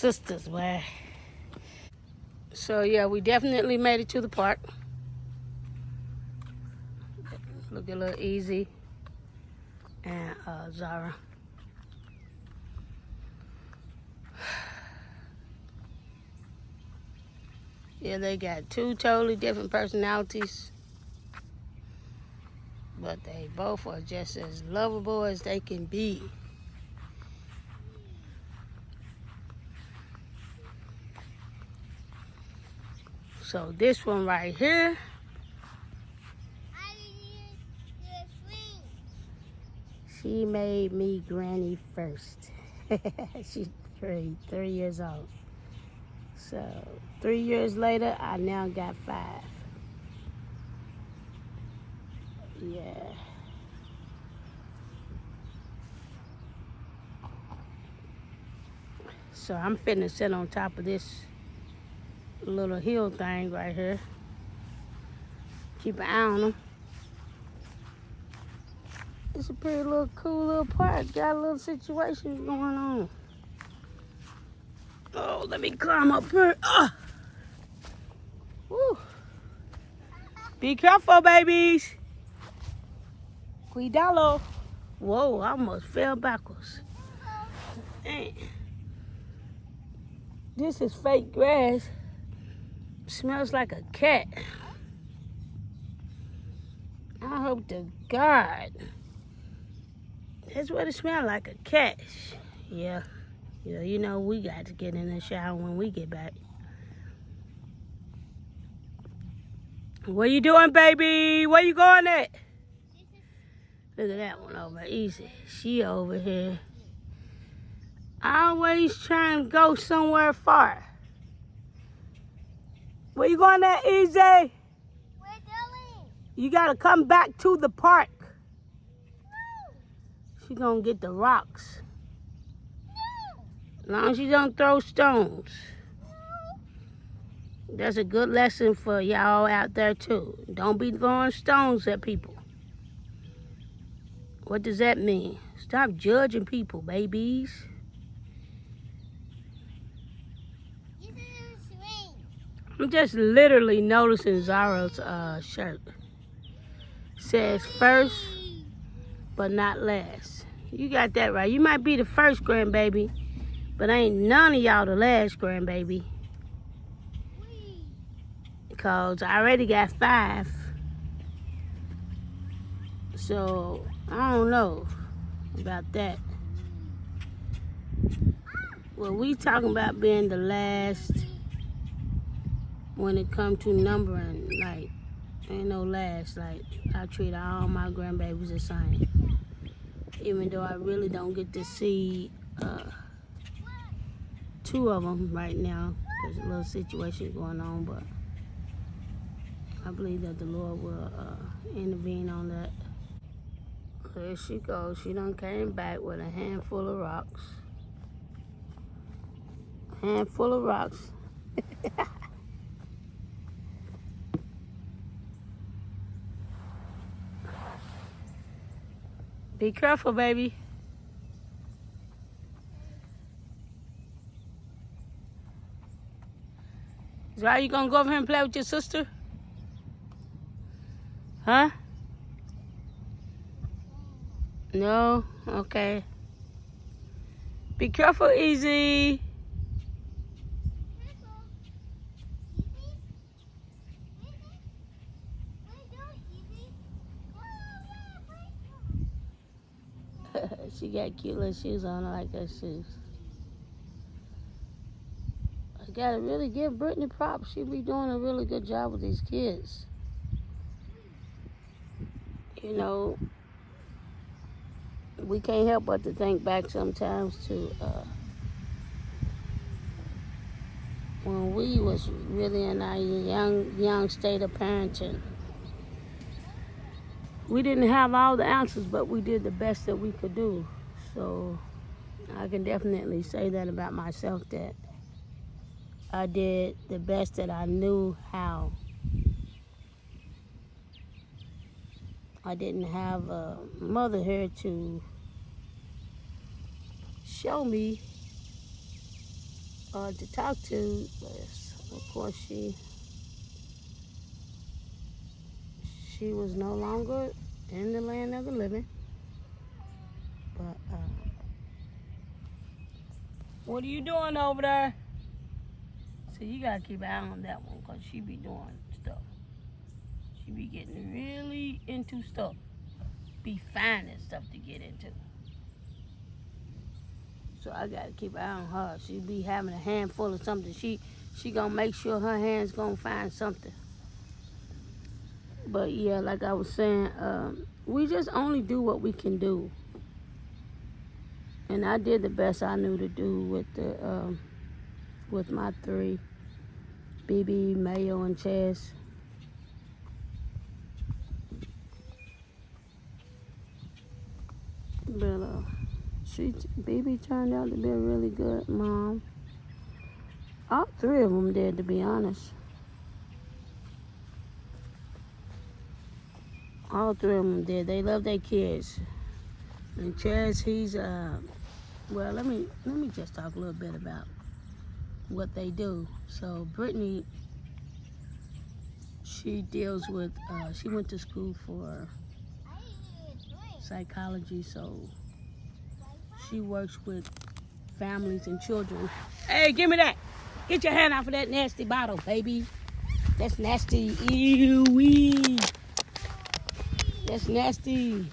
sisters, man. So yeah, we definitely made it to the park. Look a little easy and Zara. Yeah, they got two totally different personalities, but they both are just as lovable as they can be. So this one right here, she made me granny first. She's 3 years old. So 3 years later, I now got 5. Yeah. So I'm finna sit on top of this little hill thing right here. Keep an eye on them. It's a pretty little cool little park. Got a little situation going on. Oh, let me climb up here. Woo. Be careful, babies. Cuidado. Whoa, I almost fell backwards. Dang. This is fake grass. Smells like a cat. I hope to God. That's what it smells like, a cat. Yeah. You know we got to get in the shower when we get back. What you doing, baby? Where you going at? Look at that one over. Easy. She over here. Always trying to go somewhere far. Where you going at, Easy? We're going. You got to come back to the park. No. She gonna get the rocks. No. As long as you don't throw stones. No. That's a good lesson for y'all out there too. Don't be throwing stones at people. What does that mean? Stop judging people, babies. I'm just literally noticing Zara's shirt. Says first, but not last. You got that right. You might be the first grandbaby, but ain't none of y'all the last grandbaby. Because I already got 5. So, I don't know about that. Well, we talking about being the last when it comes to numbering. Like, ain't no last. Like, I treat all my grandbabies the same. Even though I really don't get to see 2 of them right now. There's a little situation going on, but I believe that the Lord will intervene on that. There she goes. She done came back with a handful of rocks. Handful of rocks. Be careful, baby. So are you gonna go over here and play with your sister? Huh? No? Okay. Be careful, Easy. She got cute little shoes on. I like her shoes. I gotta really give Brittany props. She be doing a really good job with these kids. You know, we can't help but to think back sometimes to when we was really in our young state of parenting. We didn't have all the answers, but we did the best that we could do. So I can definitely say that about myself, that I did the best that I knew how. I didn't have a mother here to show me to talk to. But of course, she was no longer in the land of the living. But what are you doing over there? So you gotta keep an eye on that one, cause she be doing stuff. She be getting really into stuff. Be finding stuff to get into. So I gotta keep an eye on her. She be having a handful of something. She gonna make sure her hand's gonna find something. But yeah, like I was saying, we just only do what we can do. And I did the best I knew to do with my three, BB, Mayo, and Chaz. But BB turned out to be a really good mom. All three of them did, to be honest. All three of them did. They love their kids. And Chaz, he's well, let me just talk a little bit about what they do. So Brittany, she deals with she went to school for psychology, so she works with families and children. Hey, give me that. Get your hand off of that nasty bottle, baby. That's nasty. Ew-wee. That's nasty.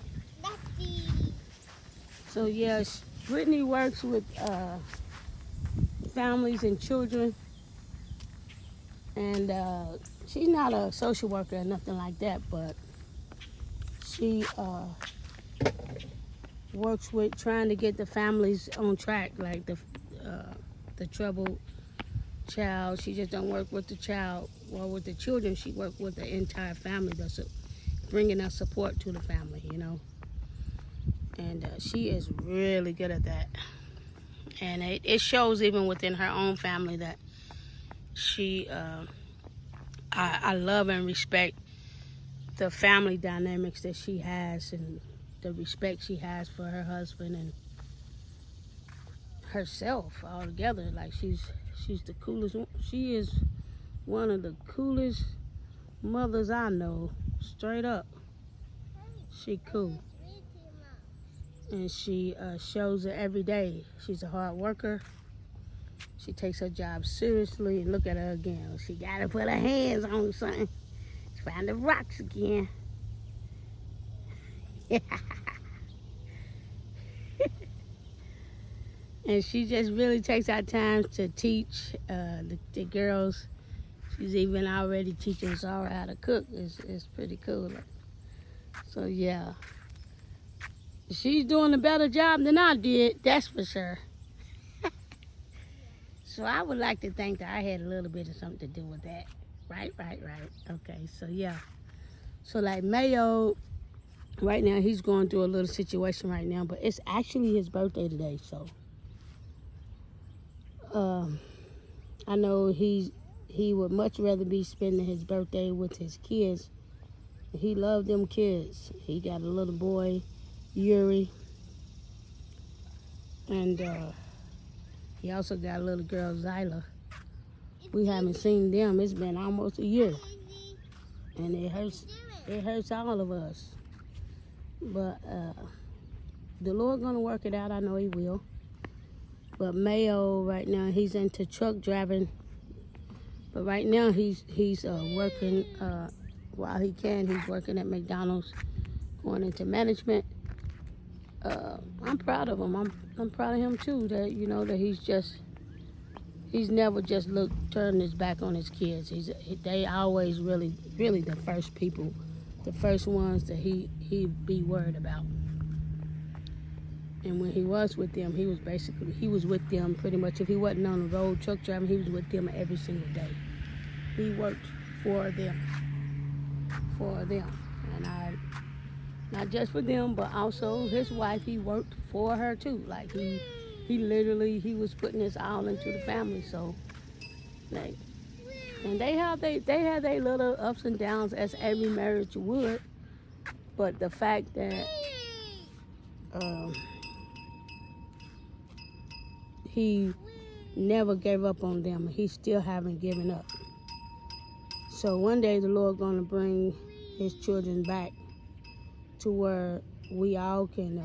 So yes, Brittany works with families and children, and she's not a social worker or nothing like that, but she works with trying to get the families on track, like the troubled child. She just don't work with the child or with the children. She works with the entire family, that's bringing us support to the family, you know. And she is really good at that. And it shows even within her own family that she, I love and respect the family dynamics that she has and the respect she has for her husband and herself altogether. Like she's the coolest. She is one of the coolest mothers I know, straight up. She cool. And she shows it every day. She's a hard worker. She takes her job seriously. And look at her again. She got to put her hands on something. She found the rocks again. And she just really takes our time to teach the girls. She's even already teaching Zara how to cook. It's pretty cool. So yeah. She's doing a better job than I did, that's for sure. So I would like to think that I had a little bit of something to do with that. Right. Okay, so yeah. So like Mayo, right now he's going through a little situation right now, but it's actually his birthday today, so. I know he would much rather be spending his birthday with his kids. He loved them kids. He got a little boy, Yuri, and he also got a little girl, Zyla. We haven't seen them. It's been almost a year, and it hurts all of us. But the Lord gonna work it out. I know He will. But Mayo right now, he's into truck driving. But right now he's working while he can. He's working at McDonald's, going into management. I'm proud of him. I'm proud of him too. That he's never just turned his back on his kids. They always really the first people, the first ones that he be worried about. And when he was with them, he was with them pretty much. If he wasn't on the road truck driving, he was with them every single day. He worked for them. And not just for them, but also his wife, he worked for her too. Like he was putting his all into the family. So, like, and they have their little ups and downs as every marriage would. But the fact that he never gave up on them, and he still haven't given up. So one day the Lord gonna bring his children back to where we all can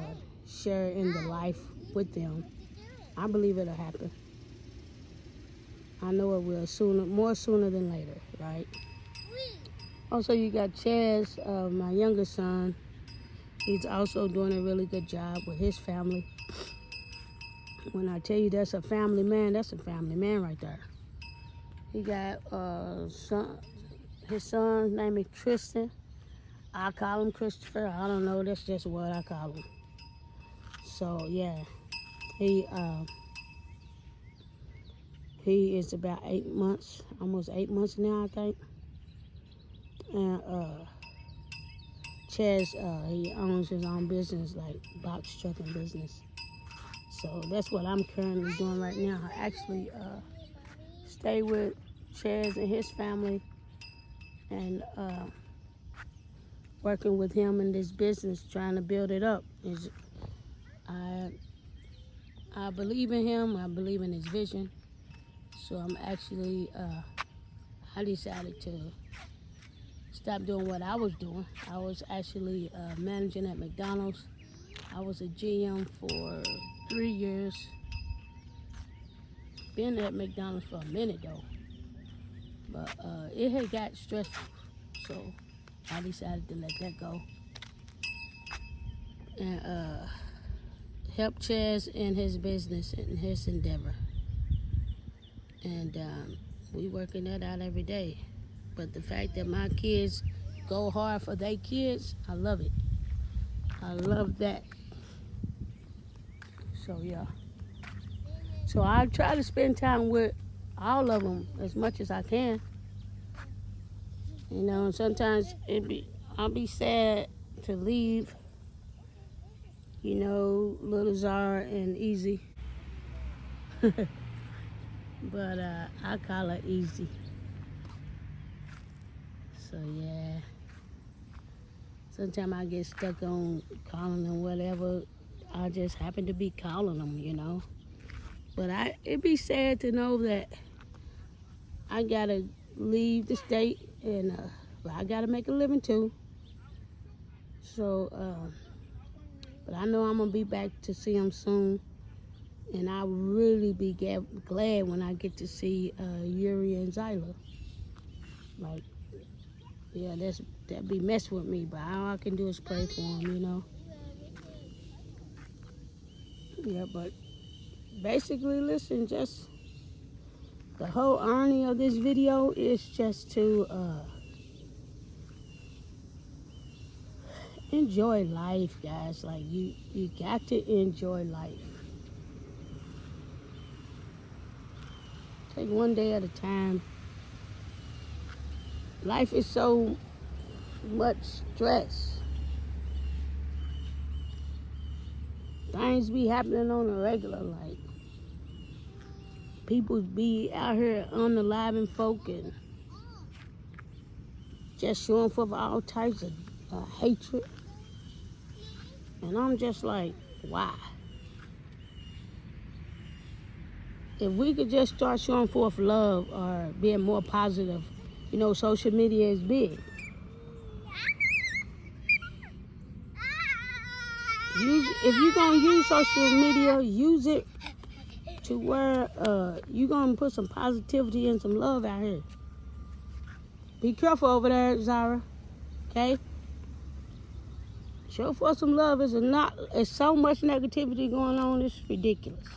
share in the life with them. I believe it'll happen. I know it will more sooner than later, right? Also, you got Chaz, my youngest son. He's also doing a really good job with his family. When I tell you that's a family man right there. He got his son's name is Tristan. I call him Christopher. I don't know, that's just what I call him. So yeah, he is about 8 months, almost 8 months now, I think. And Chaz, he owns his own business, like box trucking business. So that's what I'm currently doing right now. I actually stay with Chaz and his family, and working with him in this business, trying to build it up. I believe in him. I believe in his vision. So I'm actually, I decided to stop doing what I was doing. I was actually managing at McDonald's. I was a GM for 3 years. Been at McDonald's for a minute though. But it had got stressful. So I decided to let that go. And help Chaz in his business and his endeavor. And we working that out every day. But the fact that my kids go hard for their kids, I love it. I love that. So yeah. So I try to spend time with all of them as much as I can. You know, and sometimes I'll be sad to leave. You know, little Zara and Easy. But I call her Easy. So yeah. Sometimes I get stuck on calling them whatever. I just happen to be calling them, you know. But it'd be sad to know that I gotta leave the state, and I gotta make a living too. So, but I know I'm gonna be back to see them soon, and I'll really be glad when I get to see Yuri and Zyla. Like, yeah, that be messing with me, but all I can do is pray for them, you know. Yeah, but basically, listen, just the whole irony of this video is just to enjoy life, guys. Like, you got to enjoy life. Take one day at a time. Life is so much stress. Things be happening on a regular, like people be out here unaliving folk and just showing forth all types of hatred. And I'm just like, why? If we could just start showing forth love or being more positive, you know, social media is big. If you're going to use social media, use it to where you're going to put some positivity and some love out here. Be careful over there, Zara. Okay? Show for some love. It's so much negativity going on. It's ridiculous.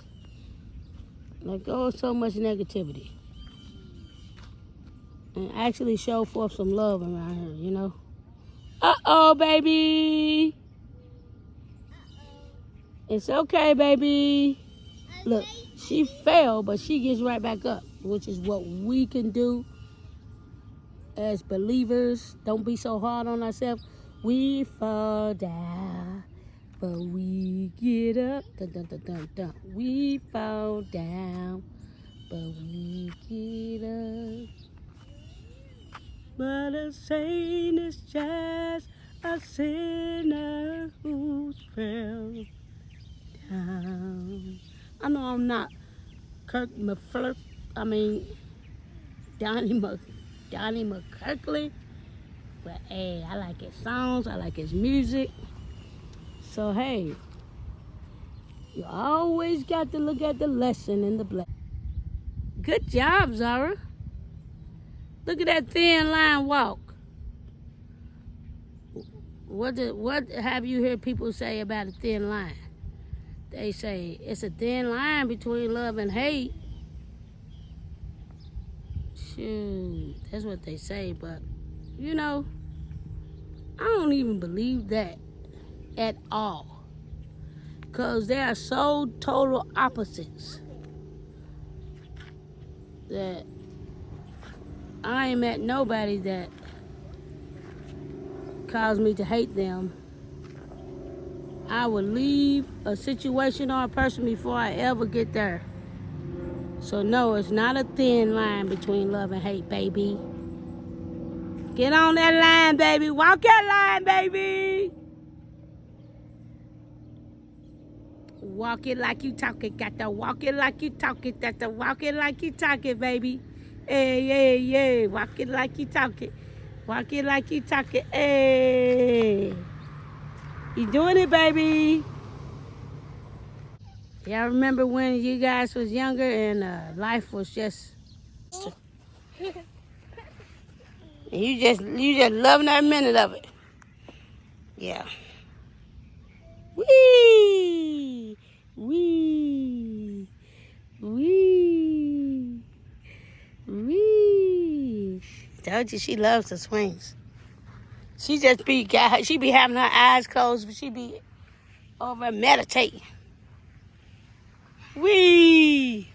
Like, oh, so much negativity. And actually show forth some love around here, you know? Uh-oh, baby. It's okay, baby. Look, she fell, but she gets right back up, which is what we can do as believers. Don't be so hard on ourselves. We fall down, but we get up. Dun, dun, dun, dun, dun. We fall down, but we get up. But a saint is just a sinner who's fell down. I know I'm not Kirk McFlurk. Donnie McKirkland. But hey, I like his songs. I like his music. So hey, you always got to look at the lesson in the black. Good job, Zara. Look at that thin line walk. What have you heard people say about a thin line? They say it's a thin line between love and hate. Shoot, that's what they say, but you know, I don't even believe that at all. Because they are so total opposites that I ain't met nobody that caused me to hate them. I would leave a situation or a person before I ever get there. So no, it's not a thin line between love and hate, baby. Get on that line, baby. Walk that line, baby. Walk it like you talk it. Got to walk it like you talk it. Got to walk it like you talk it, baby. Hey, yeah, yeah. Walk it like you talk it. Walk it like you talk it. Hey. You doing it, baby. Y'all remember when you guys was younger and life was just... You just loving every minute of it. Yeah. Wee! Wee! Wee! Wee! Told you she loves the swings. She be having her eyes closed, but she be over meditating. Wee!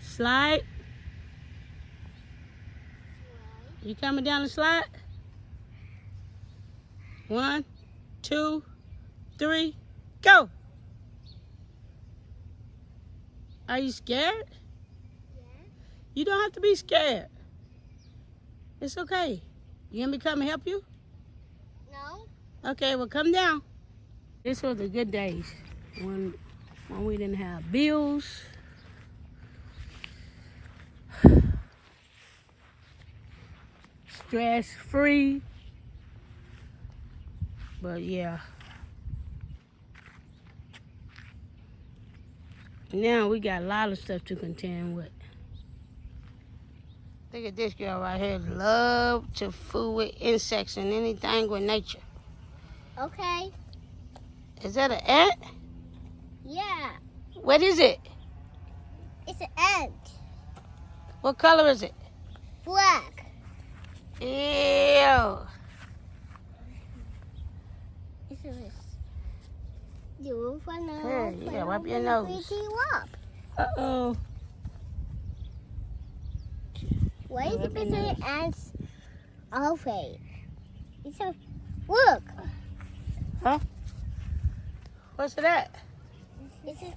Slide. You coming down the slide? 1, 2, 3, go. Are you scared? Yeah. You don't have to be scared. It's okay. You want me to come and help you? No. Okay, well, come down. This was the good days when we didn't have bills. Stress-free. But yeah. Now we got a lot of stuff to contend with. Look at this girl right here. Love to fool with insects and anything with nature. Okay. Is that an ant? Yeah. What is it? It's an ant. What color is it? Black. Ew. It's a you wanna Here, you gotta wipe your nose. Uh-oh. Why is it basically ants always? It's a look. Huh? What's that? It's a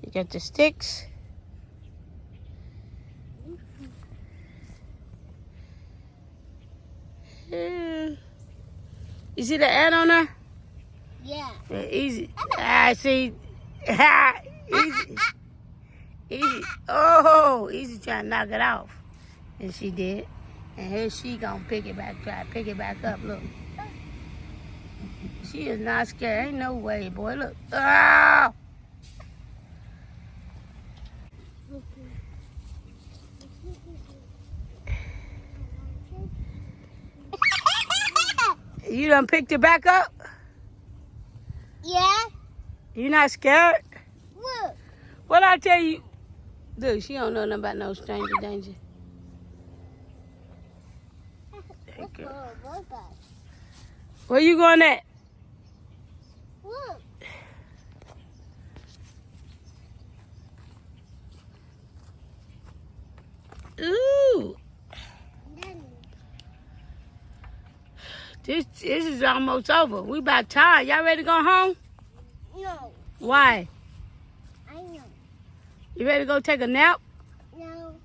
You got the sticks. Yeah. You see the ant on there? yeah. Yeah, easy. I see. Easy. Easy. Oh, easy trying to knock it off. And she did. And here she gonna try to pick it back up. Look. She is not scared. Ain't no way, boy. Look. Oh! You done picked it back up? Yeah. You not scared? Look. What I tell you? Dude, she don't know nothing about no stranger danger. Look for a robot. Where you going at? Look. Ooh. This is almost over. We about tired. Y'all ready to go home? No. Why? I know. You ready to go take a nap? No.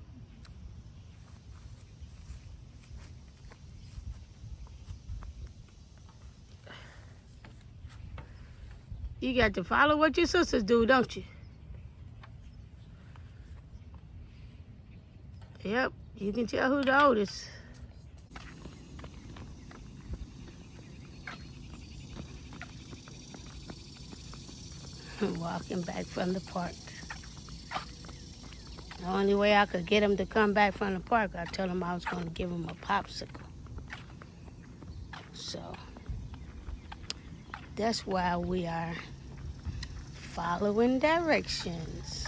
You got to follow what your sisters do, don't you? Yep, you can tell who's the oldest. Walking back from the park. The only way I could get him to come back from the park, I told him I was going to give him a popsicle. So, that's why we are following directions.